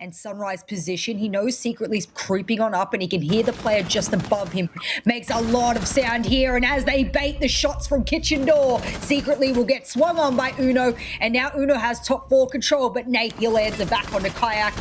and Sunrise position. He knows secretly he's creeping on up, and he can hear the player just above him. Makes a lot of sound here, and as they bait the shots from kitchen door, secretly will get swung on by Uno, and now Uno has top 4 control, but Nate, he lands it back onto Kayak.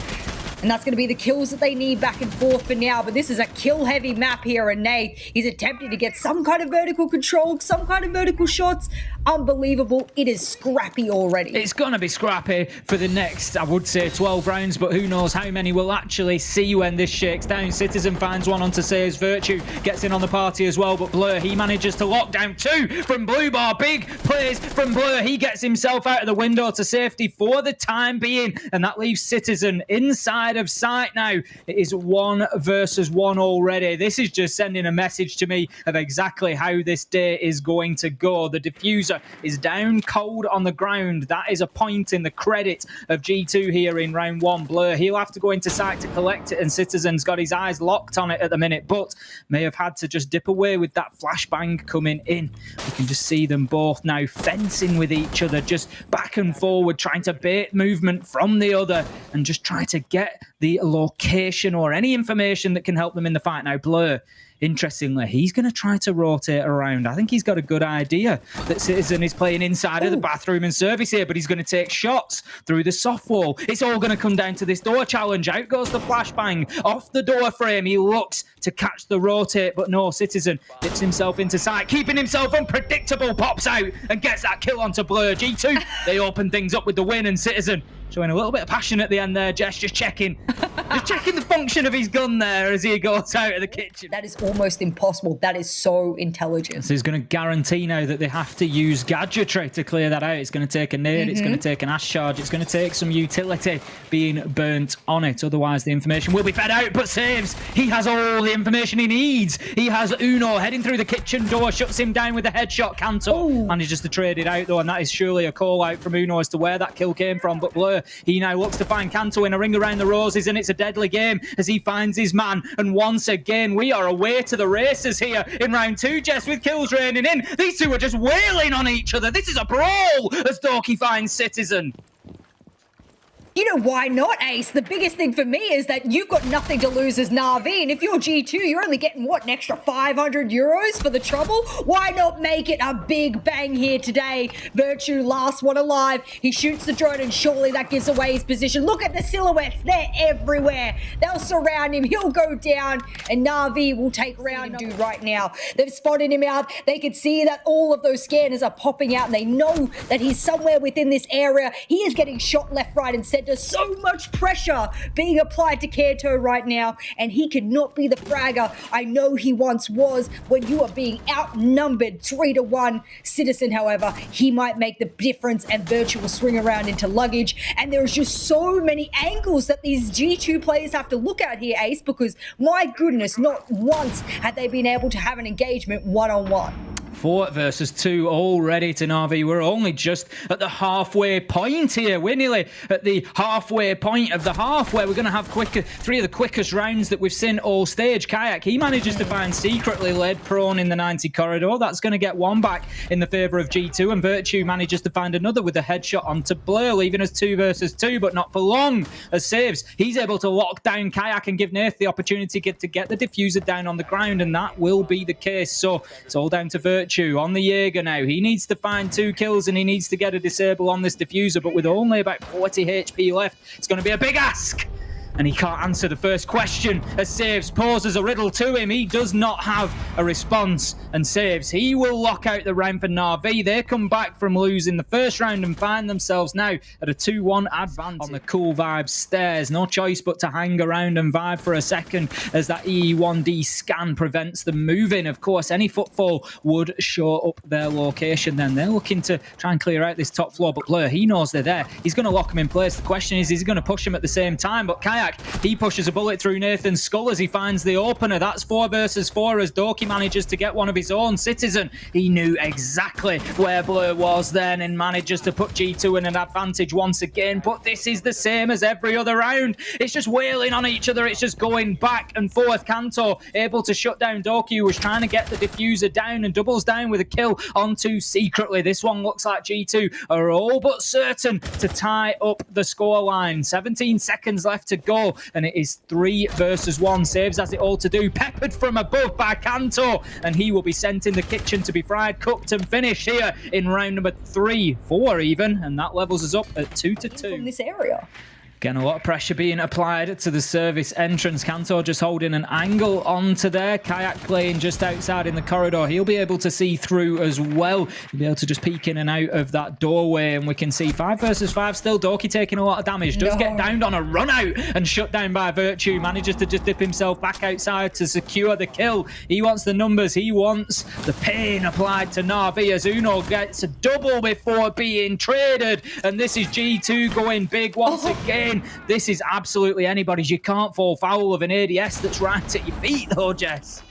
And that's going to be the kills that they need back and forth for now. But this is a kill-heavy map here, and Nate, he's attempting to get some kind of vertical control, some kind of vertical shots. Unbelievable. It is scrappy already. It's going to be scrappy for the next, I would say, 12 rounds, but who knows how many we'll actually see when this shakes down. Citizen finds one onto Saves. Virtue gets in on the party as well, but Blur, he manages to lock down 2 from Blue Bar. Big plays from Blur. He gets himself out of the window to safety for the time being, and that leaves Citizen inside of sight now. It is 1 versus 1 already. This is just sending a message to me of exactly how this day is going to go. The diffuser is down cold on the ground. That is a point in the credit of G2 here in round 1. Blur, he'll have to go into sight to collect it, and Citizen's got his eyes locked on it at the minute, but may have had to just dip away with that flashbang coming in. We can just see them both now fencing with each other, just back and forward, trying to bait movement from the other and just try to get the location or any information that can help them in the fight. Now, Blur, interestingly, he's going to try to rotate around. I think he's got a good idea that Citizen is playing inside of the bathroom and service here, but he's going to take shots through the soft wall. It's all going to come down to this door challenge. Out goes the flashbang off the door frame. He looks to catch the rotate, but no, Citizen dips himself into sight, keeping himself unpredictable, pops out and gets that kill onto Blur. G2, they open things up with the win, and Citizen showing a little bit of passion at the end there. Jess just checking the function of his gun there as he goes out of the kitchen. That is almost impossible. That is so intelligent. So he's going to guarantee now that they have to use gadgetry to clear that out. It's going to take a nade, it's going to take an ash charge, it's going to take some utility being burnt on it. Otherwise, the information will be fed out, but Saves, he has all the information he needs. He has Uno heading through the kitchen door, shuts him down with a headshot. Kanto manages to trade it out, though, and that is surely a call out from Uno as to where that kill came from. But Blur, he now looks to find Kanto in a ring around the roses, and it's a deadly game as he finds his man. And once again, we are away to the races here in round 2, Jess, with kills raining in. These two are just wailing on each other. This is a brawl as Dorky finds Citizen. You know, why not, Ace? The biggest thing for me is that you've got nothing to lose as NaVi, and if you're G2, you're only getting, what, an extra 500 euros for the trouble? Why not make it a big bang here today? Virtue, last one alive. He shoots the drone, and surely that gives away his position. Look at the silhouettes. They're everywhere. They'll surround him. He'll go down, and NaVi will take round two right now. They've spotted him out. They can see that all of those scanners are popping out, and they know that he's somewhere within this area. He is getting shot left, right, and center. So much pressure being applied to Kato right now, and he cannot be the fragger I know he once was when you are being outnumbered 3-1. Citizen, however, he might make the difference, and Virtue will swing around into luggage. And there's just so many angles that these G2 players have to look at here, Ace, because my goodness, not once had they been able to have an engagement one-on-one. 4 versus 2 already to NaVi. We're only just at the halfway point here. We're nearly at the halfway point of the half, where we're going to have 3 of the quickest rounds that we've seen all stage. Kayak, he manages to find secretly laid prone in the 90 corridor. That's going to get 1 back in the favour of G2, and Virtue manages to find another with a headshot onto Blur, leaving us 2 versus 2, but not for long. As Saves, he's able to lock down Kayak and give Nath the opportunity to get the diffuser down on the ground, and that will be the case. So it's all down to Virtue on the Jaeger now. He needs to find 2 kills, and he needs to get a disable on this diffuser, but with only about 40 HP left, it's going to be a big ask. And he can't answer the first question as Saves poses a riddle to him. He does not have a response, and Saves, he will lock out the round for NaVi. They come back from losing the first round and find themselves now at a 2-1 advantage on the Cool Vibes stairs. No choice but to hang around and vibe for a second as that EE1D scan prevents them moving. Of course, any footfall would show up their location then. They're looking to try and clear out this top floor, but Blur, he knows they're there. He's going to lock them in place. The question is he going to push them at the same time? But Kayak, he pushes a bullet through Nathan's skull as he finds the opener. That's 4 versus 4 as Dorky manages to get one of his his own. Citizen, he knew exactly where Blur was then and manages to put G2 in an advantage once again. But this is the same as every other round. It's just wailing on each other. It's just going back and forth. Kanto able to shut down Doki, who was trying to get the diffuser down and doubles down with a kill onto Secretly. This one looks like G2 are all but certain to tie up the scoreline. 17 seconds left to go, and it is 3 versus 1. Saves has it all to do. Peppered from above by Kanto, and he will be sent in the kitchen to be fried, cooked, and finished here in round number 3, 4 even, and that levels us up at 2-2. From this area. Again, a lot of pressure being applied to the service entrance. Kanto just holding an angle onto there. Kayak playing just outside in the corridor. He'll be able to see through as well. He'll be able to just peek in and out of that doorway, and we can see 5 versus 5 still. Doki taking a lot of damage. Does get downed on a run out and shut down by Virtue. Manages to just dip himself back outside to secure the kill. He wants the numbers. He wants the pain applied to NaVi as Uno gets a double before being traded. And this is G2 going big once again. This is absolutely anybody's. You can't fall foul of an ADS that's right at your feet though, Jess.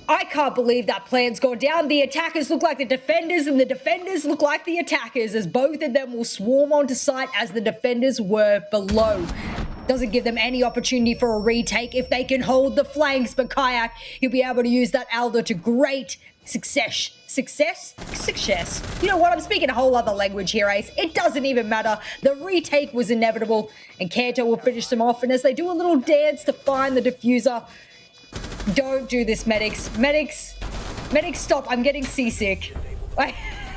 I can't believe that plan's gone down. The attackers look like the defenders and the defenders look like the attackers, as both of them will swarm onto site as the defenders were below. Doesn't give them any opportunity for a retake if they can hold the flanks, but Kayak, he'll be able to use that Aldo to great success. You know what? I'm speaking a whole other language here, Ace. It doesn't even matter. The retake was inevitable, and Kanto will finish them off. And as they do a little dance to find the diffuser, don't do this, medics. Medics, stop. I'm getting seasick.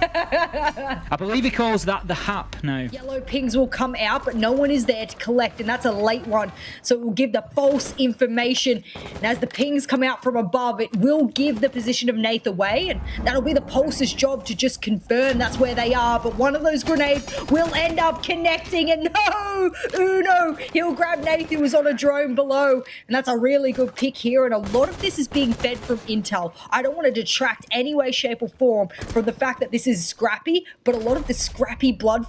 I believe he calls that the hap now. Yellow pings will come out, but no one is there to collect, and that's a late one. So it will give the false information. And as the pings come out from above, it will give the position of Nath away, and that'll be the Pulse's job to just confirm that's where they are. But one of those grenades will end up connecting, and no! Uno! He'll grab Nath, who was on a drone below. And that's a really good pick here, and a lot of this is being fed from intel. I don't want to detract any way, shape, or form from the fact that this is scrappy, but a lot of the scrappy blood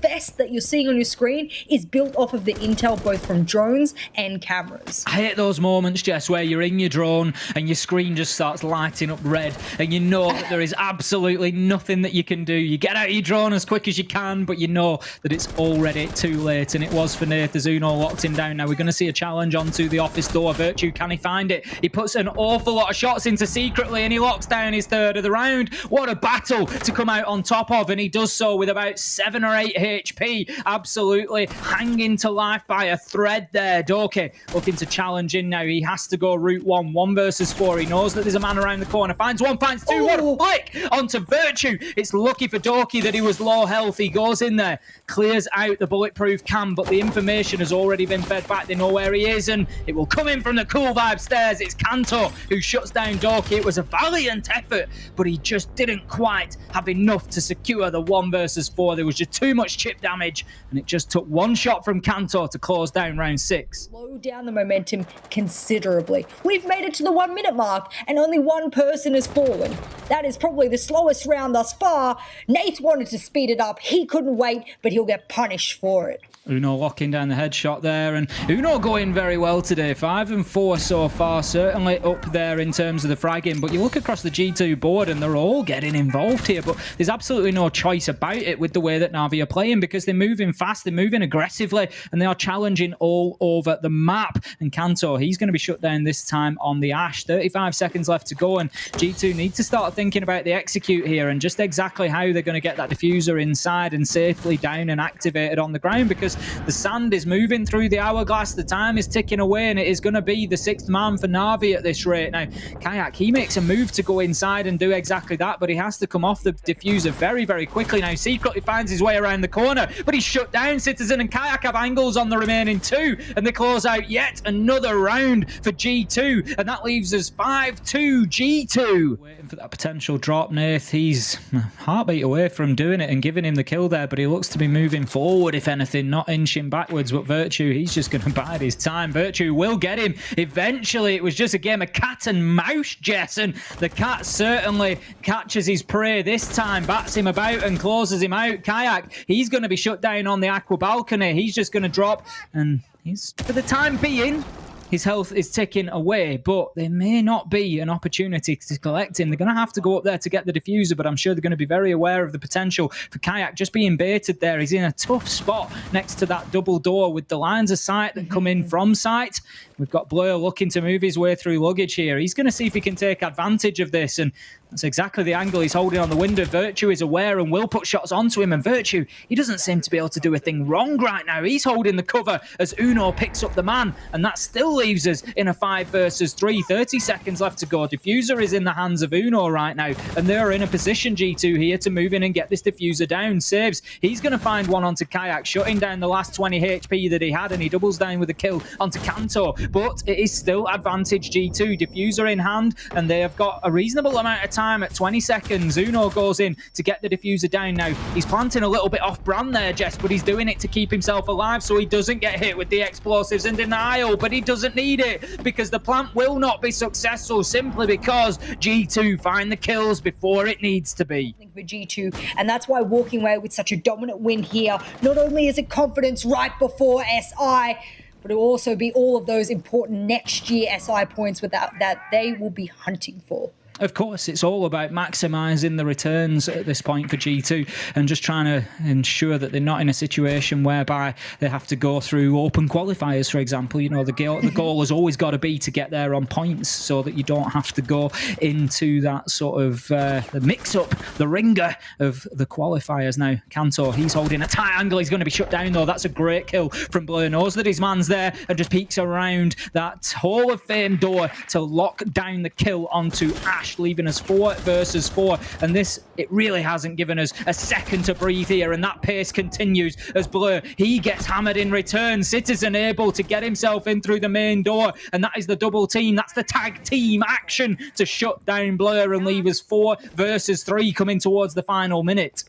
fest that you're seeing on your screen is built off of the intel both from drones and cameras. I hate those moments, Jess, where you're in your drone and your screen just starts lighting up red and you know that there is absolutely nothing that you can do. You get out your drone as quick as you can, but you know that it's already too late, and it was for Nath as Uno locked him down. Now we're going to see a challenge onto the office door. Virtue, can he find it? He puts an awful lot of shots into Secretly and he locks down his 3rd of the round. What a battle to come out on top of, and he does so with about 7 or 8 HP, absolutely hanging to life by a thread there. Doki looking to challenge in now. He has to go route 1 versus 4. He knows that there's a man around the corner. Finds 1, finds 2. What a flick onto Virtue. It's lucky for Doki that he was low health. He goes in there, clears out the bulletproof cam, but the information has already been fed back. They know where he is, and it will come in from the cool vibe stairs. It's Kanto who shuts down Doki. It was a valiant effort, but he just didn't quite have enough to secure the 1 versus 4. There was just too much chip damage, and it just took 1 shot from Kanto to close down round 6. Slow down the momentum considerably. We've made it to the 1 minute mark, and only 1 person has fallen. That is probably the slowest round thus far. Nath wanted to speed it up. He couldn't wait, but he'll get punished for it. Uno locking down the headshot there, and Uno going very well today. 5 and 4 so far, certainly up there in terms of the fragging. But you look across the G2 board and they're all getting involved here, but there's absolutely no choice about it with the way that NaVi are playing, because they're moving fast, they're moving aggressively, and they are challenging all over the map. And Kanto, he's going to be shut down this time on the Ash. 35 seconds left to go, and G2 need to start thinking about the execute here and just exactly how they're going to get that diffuser inside and safely down and activated on the ground, because the sand is moving through the hourglass, the time is ticking away, and it is going to be the 6th man for NaVi at this rate. Now, Kayak, he makes a move to go inside and do exactly that, but he has to come off the diffuser very, very quickly. Now, Secretly finds his way around the corner, but he's shut down. Citizen and Kayak have angles on the remaining 2, and they close out yet another round for G2, and that leaves us 5-2 G2. Waiting for that potential drop. Nath, he's a heartbeat away from doing it and giving him the kill there, but he looks to be moving forward, if anything, not inching backwards. But Virtue, he's just going to bide his time. Virtue will get him eventually. It was just a game of cat and mouse, Jess, and the cat certainly catches his prey this time, bats him about and closes him out. Kayak, he's going to be shut down on the aqua balcony. He's just going to drop, and he's, for the time being, His health is ticking away, but there may not be an opportunity to collect him. They're going to have to go up there to get the diffuser, but I'm sure they're going to be very aware of the potential for Kayak just being baited there. He's in a tough spot next to that double door with the lines of sight that come in from sight. We've got Blur looking to move his way through luggage here. He's going to see if he can take advantage of this, and that's exactly the angle he's holding on the window. Virtue is aware and will put shots onto him, and Virtue, he doesn't seem to be able to do a thing wrong right now. He's holding the cover as Uno picks up the man, and that still leaves us in a 5 versus 3. 30 seconds left to go. Diffuser is in the hands of Uno right now, and they're in a position, G2, here to move in and get this diffuser down. Saves. He's going to find one onto Kayak, shutting down the last 20 HP that he had, and he doubles down with a kill onto Kanto. But it is still advantage G2. Diffuser in hand, and they have got a reasonable amount of time at 20 seconds. Uno goes in to get the diffuser down now. He's planting a little bit off-brand there, Jess, but he's doing it to keep himself alive so he doesn't get hit with the explosives in denial. But he doesn't need it because the plant will not be successful simply because G2 find the kills before it needs to be. For G2, and that's why walking away with such a dominant win here, not only is it confidence right before SI, but it will also be all of those important next year SI points that they will be hunting for. Of course, it's all about maximising the returns at this point for G2 and just trying to ensure that they're not in a situation whereby they have to go through open qualifiers, for example. You know, the goal has always got to be to get there on points so that you don't have to go into that sort of the mix-up, the ringer of the qualifiers. Now, Kanto, he's holding a tight angle. He's going to be shut down, though. That's a great kill from Blur. Knows that his man's there and just peeks around that Hall of Fame door to lock down the kill onto Ash, leaving us 4 versus 4. And this, it really hasn't given us a second to breathe here, and that pace continues as Blur, he gets hammered in return. Citizen able to get himself in through the main door, and that is the double team. That's the tag team action to shut down Blur and leave us 4 versus 3 coming towards the final minute.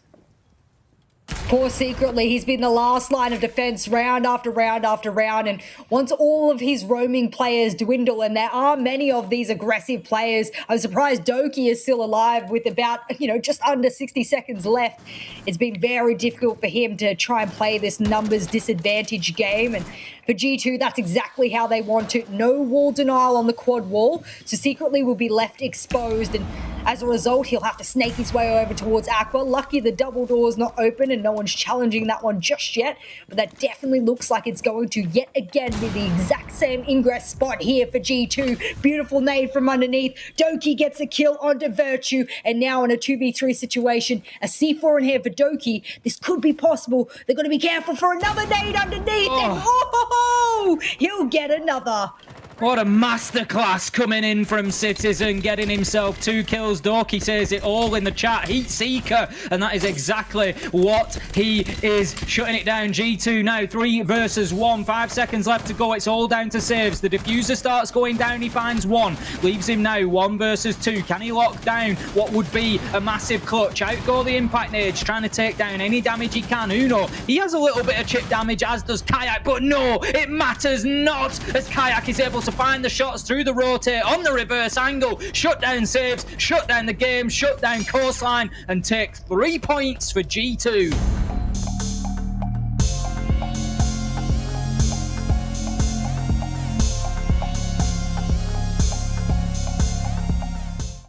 Poor secretly, he's been the last line of defense round after round after round, and once all of his roaming players dwindle, and there are many of these aggressive players, I'm surprised Doki is still alive with about, just under 60 seconds left. It's been very difficult for him to try and play this numbers disadvantage game, and for G2, that's exactly how they want it. No wall denial on the quad wall, so secretly will be left exposed, and as a result, he'll have to snake his way over towards Aqua. Lucky the double door's not open and no one's challenging that one just yet, but that definitely looks like it's going to yet again be the exact same ingress spot here for G2. Beautiful nade from underneath. Doki gets a kill onto Virtue, and now in a 2v3 situation, a C4 in here for Doki. This could be possible. They're going to be careful for another nade underneath, and he'll get another. What a masterclass coming in from Citizen, getting himself 2 kills. Doki says it all in the chat. Heat Seeker, and that is exactly what he is. Shutting it down. G2 now 3 versus 1. 5 seconds left to go. It's all down to saves. The diffuser starts going down. He finds 1. Leaves him now 1 versus 2. Can he lock down what would be a massive clutch? Out go the impact nades, trying to take down any damage he can. Uno, he has a little bit of chip damage, as does Kayak, but no, it matters not, as Kayak is able to find the shots through the rotate on the reverse angle, shut down saves, shut down the game, shut down coastline, and take 3 points for G2.